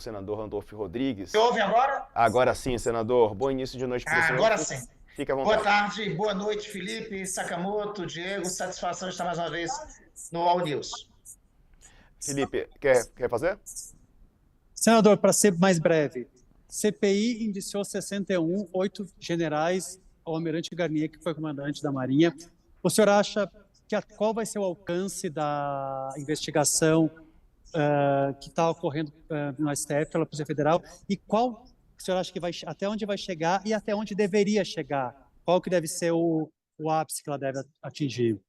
senador Randolfo Rodrigues. Me ouve agora? Agora sim, senador. Bom início de noite para o senhor. Agora sim. Fique à Boa vontade. tarde, boa noite, Felipe, Sakamoto, Diego. Satisfação de estar mais uma vez no All News. Felipe, quer fazer? Senador, para ser mais breve, CPI indiciou 61, 8 generais ao almirante Garnier, que foi comandante da Marinha. O senhor acha qual vai ser o alcance da investigação que está ocorrendo no STF pela Polícia Federal e qual o senhor acha que até onde vai chegar e até onde deveria chegar? Qual que deve ser o ápice que ela deve atingir?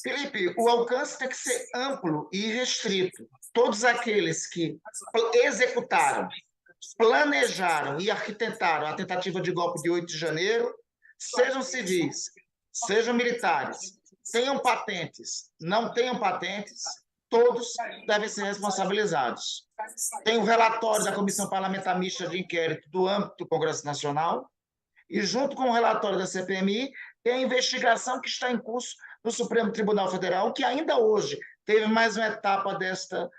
Felipe, o alcance tem que ser amplo e restrito. Todos aqueles que executaram, planejaram e arquitetaram a tentativa de golpe de 8 de janeiro, sejam civis, sejam militares, tenham patentes, não tenham patentes, todos devem ser responsabilizados. Tem o relatório da Comissão Parlamentar Mista de Inquérito do âmbito do Congresso Nacional e, junto com o relatório da CPMI, tem a investigação que está em curso no Supremo Tribunal Federal, que ainda hoje teve mais uma etapa desta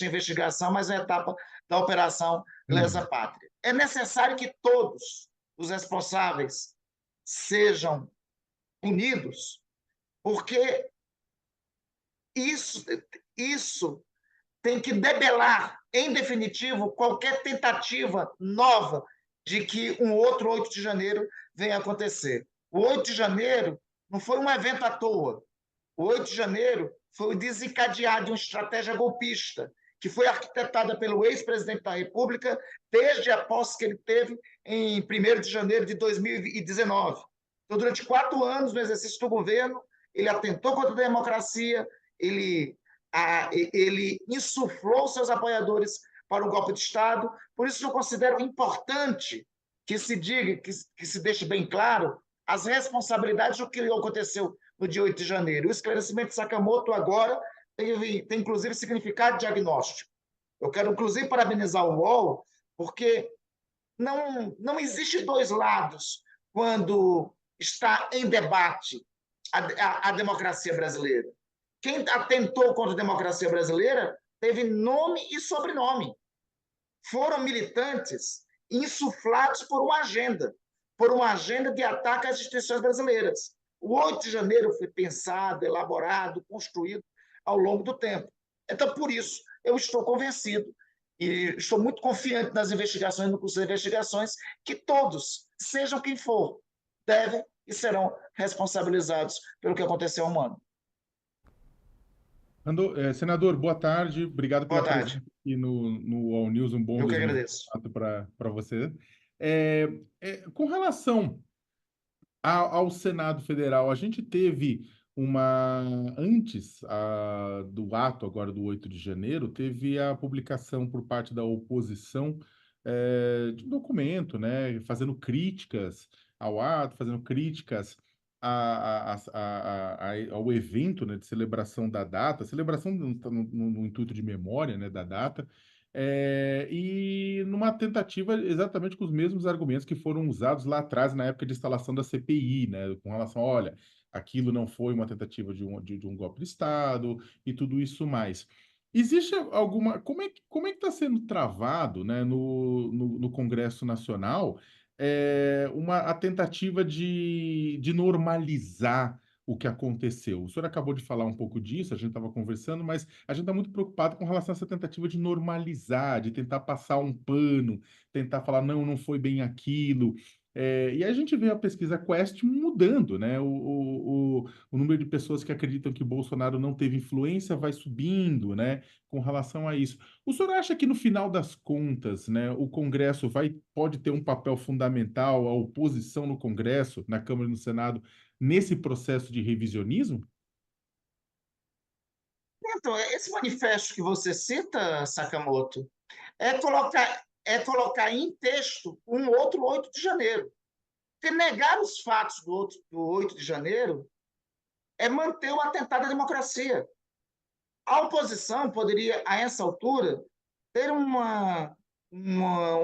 investigação, mais uma etapa da Operação Lesa Pátria. É necessário que todos os responsáveis sejam punidos, porque isso tem que debelar, em definitivo, qualquer tentativa nova de que um outro 8 de janeiro venha a acontecer. O 8 de janeiro não foi um evento à toa. O 8 de janeiro foi o desencadear de uma estratégia golpista que foi arquitetada pelo ex-presidente da República desde a posse que ele teve em 1º de janeiro de 2019. Então, durante 4 anos, no exercício do governo, ele atentou contra a democracia, ele insuflou seus apoiadores para o golpe de Estado. Por isso, eu considero importante que se diga, que se deixe bem claro as responsabilidades do que aconteceu no dia 8 de janeiro. O esclarecimento de Sakamoto agora tem inclusive, significado diagnóstico. Eu quero, inclusive, parabenizar o UOL, porque não existe dois lados quando está em debate a democracia brasileira. Quem atentou contra a democracia brasileira teve nome e sobrenome. Foram militantes insuflados por uma agenda de ataque às instituições brasileiras. O 8 de janeiro foi pensado, elaborado, construído ao longo do tempo. Então, por isso, eu estou convencido e estou muito confiante nas investigações, no curso de investigações, que todos, sejam quem for, devem e serão responsabilizados pelo que aconteceu ao humano. Senador, boa tarde. Obrigado pela presença aqui no All News. Um bom 2024 para você. Com relação ao Senado Federal, a gente teve antes do ato agora do 8 de janeiro, teve a publicação por parte da oposição de um documento, né, fazendo críticas ao ato, fazendo críticas ao evento, né, de celebração da data, celebração no intuito de memória, né, da data, e numa tentativa exatamente com os mesmos argumentos que foram usados lá atrás, na época de instalação da CPI, né, com relação, olha, aquilo não foi uma tentativa de um golpe de Estado e tudo isso mais. Existe alguma... Como é que está sendo travado, né, no Congresso Nacional a tentativa de normalizar o que aconteceu? O senhor acabou de falar um pouco disso, a gente estava conversando, mas a gente está muito preocupado com relação a essa tentativa de normalizar, de tentar passar um pano, tentar falar, não foi bem aquilo. E a gente vê a pesquisa Quest mudando, né? O número de pessoas que acreditam que Bolsonaro não teve influência vai subindo, né? Com relação a isso. O senhor acha que, no final das contas, né, o Congresso pode ter um papel fundamental, a oposição no Congresso, na Câmara e no Senado, nesse processo de revisionismo? Então, esse manifesto que você cita, Sakamoto, é colocar em texto um outro 8 de janeiro. Porque negar os fatos do 8 de janeiro é manter o atentado à democracia. A oposição poderia, a essa altura, ter um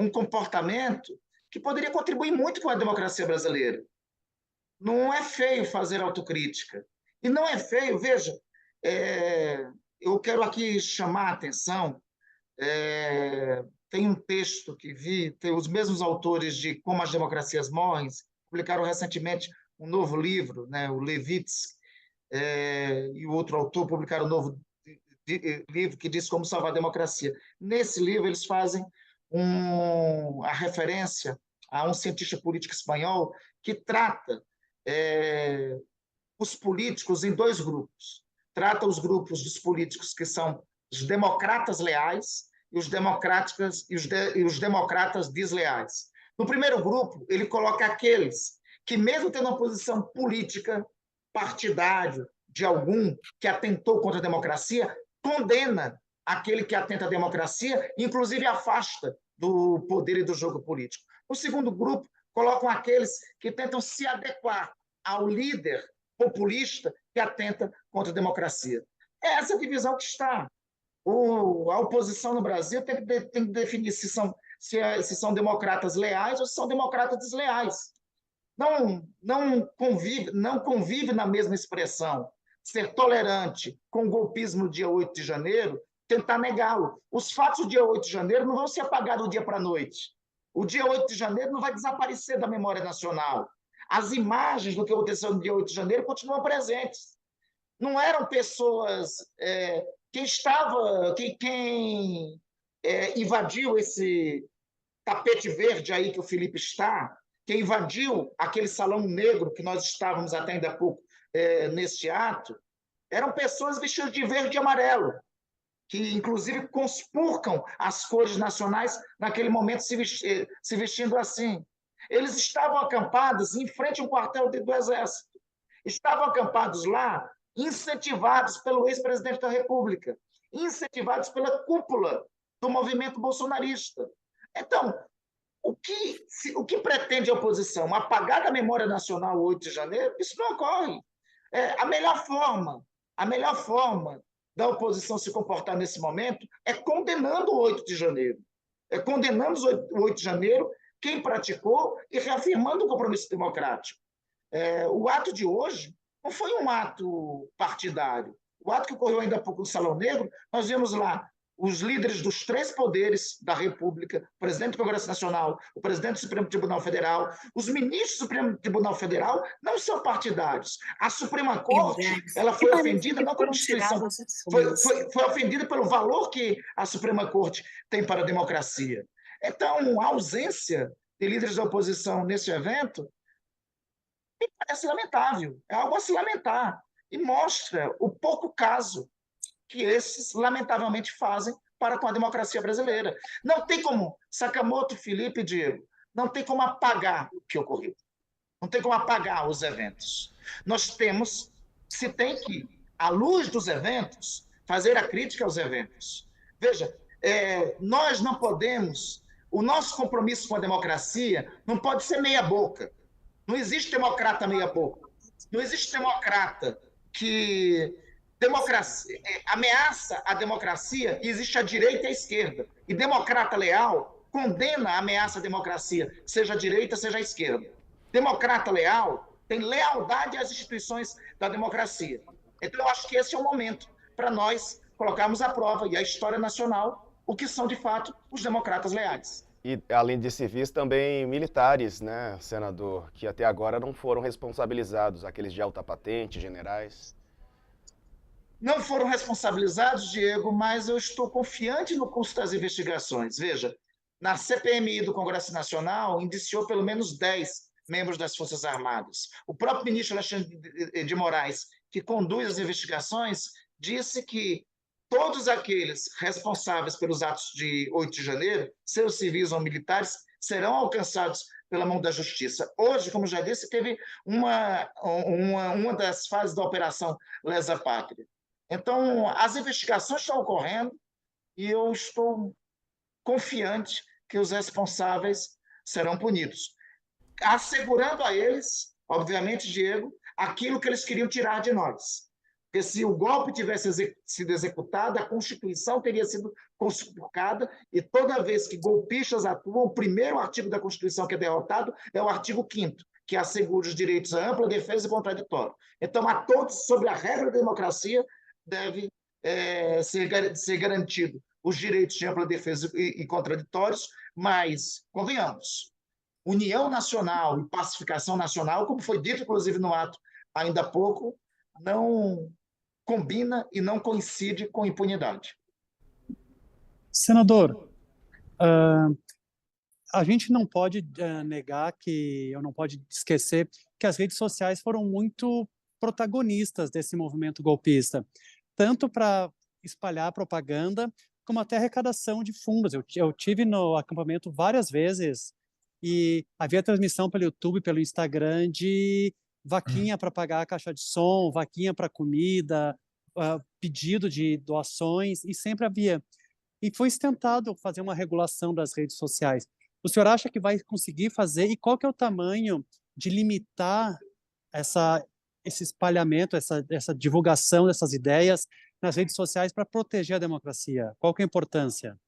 comportamento que poderia contribuir muito com a democracia brasileira. Não é feio fazer autocrítica. E não é feio, veja, eu quero aqui chamar a atenção Tem um texto que vi, tem os mesmos autores de Como as Democracias Morrem, publicaram recentemente um novo livro, né, o Levitsky, e o outro autor publicaram um novo livro que diz Como Salvar a Democracia. Nesse livro, eles fazem a referência a um cientista político espanhol que trata os políticos em dois grupos. Trata os grupos dos políticos que são os democratas leais e os democratas desleais. No primeiro grupo, ele coloca aqueles que, mesmo tendo uma posição política, partidária, de algum que atentou contra a democracia, condena aquele que atenta à democracia, inclusive afasta do poder e do jogo político. No segundo grupo, colocam aqueles que tentam se adequar ao líder populista que atenta contra a democracia. É essa divisão que está. A oposição no Brasil tem que definir se são democratas leais ou se são democratas desleais. Não convive na mesma expressão ser tolerante com o golpismo no dia 8 de janeiro, tentar negá-lo. Os fatos do dia 8 de janeiro não vão se apagar do dia para a noite. O dia 8 de janeiro não vai desaparecer da memória nacional. As imagens do que aconteceu no dia 8 de janeiro continuam presentes. Não eram pessoas... Quem invadiu esse tapete verde aí que o Felipe está, quem invadiu aquele salão negro que nós estávamos até ainda há pouco neste ato, eram pessoas vestidas de verde e amarelo, que inclusive conspurcam as cores nacionais naquele momento se vestindo assim. Eles estavam acampados em frente a um quartel do Exército. Estavam acampados lá, incentivados pelo ex-presidente da República, incentivados pela cúpula do movimento bolsonarista. Então, o que pretende a oposição? Apagar da memória nacional o 8 de janeiro? Isso não ocorre. A melhor forma da oposição se comportar nesse momento é condenando o 8 de janeiro. Condenando o 8 de janeiro, quem praticou, e reafirmando o compromisso democrático. O ato de hoje não foi um ato partidário. O ato que ocorreu ainda há pouco no Salão Negro, nós vimos lá os líderes dos três poderes da República, o presidente do Congresso Nacional, o presidente do Supremo Tribunal Federal, os ministros do Supremo Tribunal Federal não são partidários. A Suprema Corte ela foi ofendida não pela Constituição, foi ofendida pelo valor que a Suprema Corte tem para a democracia. Então, a ausência de líderes da oposição nesse evento me parece lamentável, é algo a se lamentar, e mostra o pouco caso que esses, lamentavelmente, fazem para com a democracia brasileira. Não tem como, Sakamoto, Felipe e Diego, não tem como apagar o que ocorreu. Não tem como apagar os eventos. Nós se tem que, à luz dos eventos, fazer a crítica aos eventos. Veja, nós não podemos, o nosso compromisso com a democracia não pode ser meia boca. Não existe democrata meia boca. Não existe democrata que ameaça a democracia, e existe a direita e a esquerda. E democrata leal condena a ameaça à democracia, seja a direita, seja a esquerda. Democrata leal tem lealdade às instituições da democracia. Então, eu acho que esse é o momento para nós colocarmos à prova, e à história nacional, o que são, de fato, os democratas leais. E, além de civis, também militares, né, senador, que até agora não foram responsabilizados, aqueles de alta patente, generais. Não foram responsabilizados, Diego, mas eu estou confiante no curso das investigações. Veja, na CPMI do Congresso Nacional, indiciou pelo menos 10 membros das Forças Armadas. O próprio ministro Alexandre de Moraes, que conduz as investigações, disse que todos aqueles responsáveis pelos atos de 8 de janeiro, sejam civis ou militares, serão alcançados pela mão da justiça. Hoje, como já disse, teve uma das fases da Operação Lesa Pátria. Então, as investigações estão ocorrendo e eu estou confiante que os responsáveis serão punidos, assegurando a eles, obviamente, Diego, aquilo que eles queriam tirar de nós. Porque se o golpe tivesse sido executado, a Constituição teria sido conspurcada, e toda vez que golpistas atuam, o primeiro artigo da Constituição que é derrotado é o artigo 5º, que assegura os direitos à ampla defesa e contraditório. Então, a todos, sobre a regra da democracia, deve ser garantido os direitos de ampla defesa e contraditórios, mas, convenhamos, união nacional e pacificação nacional, como foi dito, inclusive, no ato ainda há pouco, não combina e não coincide com impunidade. Senador, a gente não pode negar ou não pode esquecer que as redes sociais foram muito protagonistas desse movimento golpista, tanto para espalhar propaganda, como até arrecadação de fundos. Eu tive no acampamento várias vezes e havia transmissão pelo YouTube, pelo Instagram, de vaquinha para pagar a caixa de som, vaquinha para comida, pedido de doações, e sempre havia. E foi tentado fazer uma regulação das redes sociais. O senhor acha que vai conseguir fazer? E qual que é o tamanho de limitar esse espalhamento, essa divulgação dessas ideias nas redes sociais para proteger a democracia? Qual que é a importância?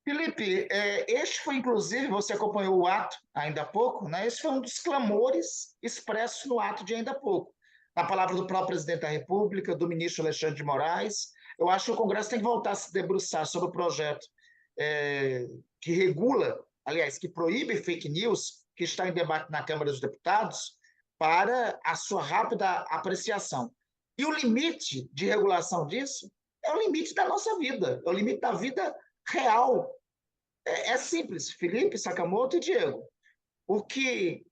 Felipe, este foi, inclusive, você acompanhou o ato ainda há pouco, né? Esse foi um dos clamores expressos no ato de ainda há pouco. Na palavra do próprio presidente da República, do ministro Alexandre de Moraes. Eu acho que o Congresso tem que voltar a se debruçar sobre o projeto que regula, aliás, que proíbe fake news, que está em debate na Câmara dos Deputados, para a sua rápida apreciação. E o limite de regulação disso é o limite da nossa vida, é o limite da vida real. É simples, Felipe, Sakamoto e Diego. O que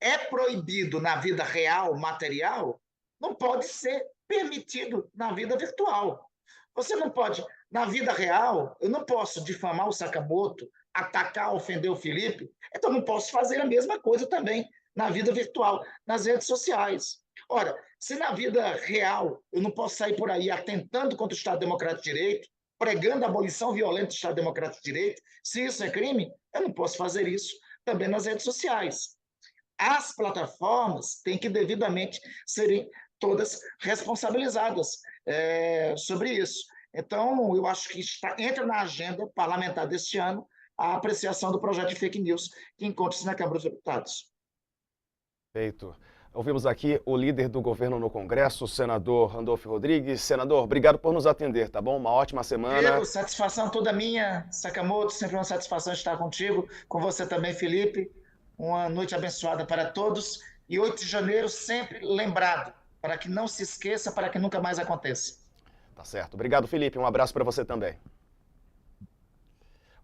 é proibido na vida real, material, não pode ser permitido na vida virtual. Você não pode, na vida real, eu não posso difamar o Sakamoto, atacar, ofender o Felipe, então não posso fazer a mesma coisa também na vida virtual, nas redes sociais. Ora, se na vida real eu não posso sair por aí atentando contra o Estado Democrático de Direito, pregando a abolição violenta do Estado Democrático de Direito, se isso é crime, eu não posso fazer isso também nas redes sociais. As plataformas têm que devidamente serem todas responsabilizadas sobre isso. Então, eu acho que entra na agenda parlamentar deste ano a apreciação do projeto de fake news que encontra-se na Câmara dos Deputados. Feito. Ouvimos aqui o líder do governo no Congresso, o senador Randolfo Rodrigues. Senador, obrigado por nos atender, tá bom? Uma ótima semana. Diego, satisfação toda minha. Sakamoto, sempre uma satisfação estar contigo, com você também, Felipe. Uma noite abençoada para todos. E 8 de janeiro sempre lembrado, para que não se esqueça, para que nunca mais aconteça. Tá certo. Obrigado, Felipe. Um abraço para você também.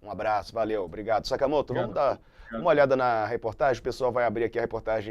Um abraço, valeu, obrigado. Sakamoto, vamos dar uma olhada na reportagem. O pessoal vai abrir aqui a reportagem